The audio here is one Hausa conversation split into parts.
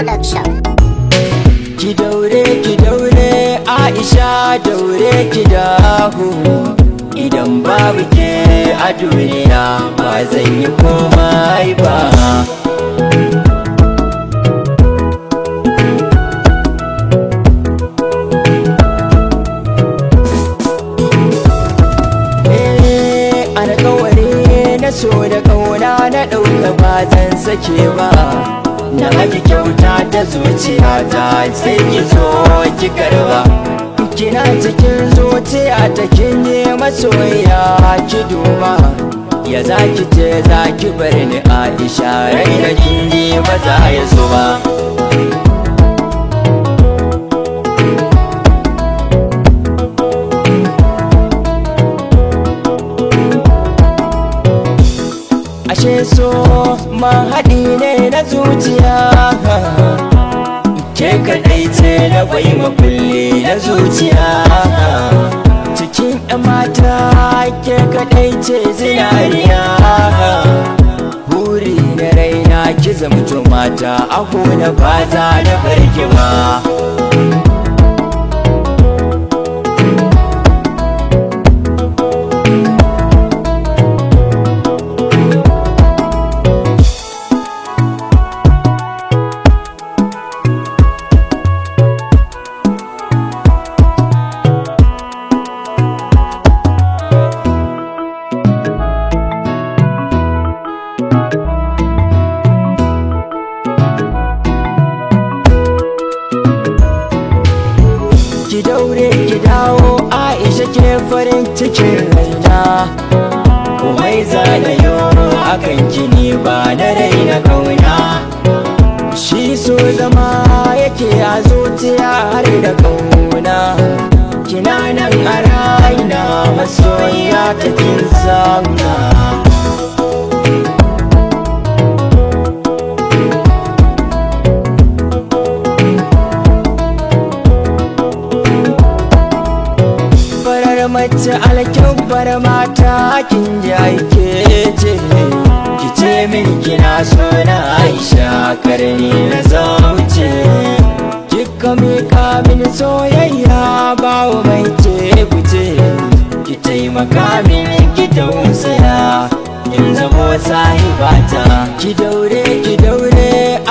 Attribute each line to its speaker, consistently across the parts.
Speaker 1: Production.
Speaker 2: Ki daure Aisha daure ki dahu, idan babu ke a duniya ba zan yi komai ba. Alƙawari na so da ƙauna na ɗauka ba zan sake ba, na maki kyauta ta zuciyata sai ki zo ki karba. Kina cikin zuciya ta kinye masoya ki duba, ya za ki ce za ki bar ni Aisha, rai da kinji ba za ya so ba. Ashe so mahaɗi ne na zuciya, ke kaɗai ce na bai makulli na zuciya. Cikin ‘yan mata ke kaɗai ce zinariya, buri na raina ki zamto mata, aho na ba za na barki ba. Ki daure ki dawo Aisha, ke farin cikin raina, komai zanayo akan kini ba na raina kauna. Shi so zama yake a zuciya har da kauna, kina nan a raina masoyiya ta kin zauna. Mace alkyabbar mata kin ji aike ce, ki ce min kina so na Aisha, karni na zauce. Kika mika min soyayya bawo mai ce kuce, ki taimaka min ki tausaya in zamo sahibata. Ki daure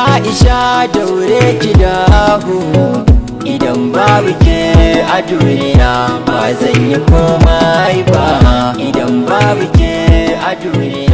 Speaker 2: Aisha daure ki dahu, idan babu ke a duniya ba zan yi komai ba, idan babu ke a duniya.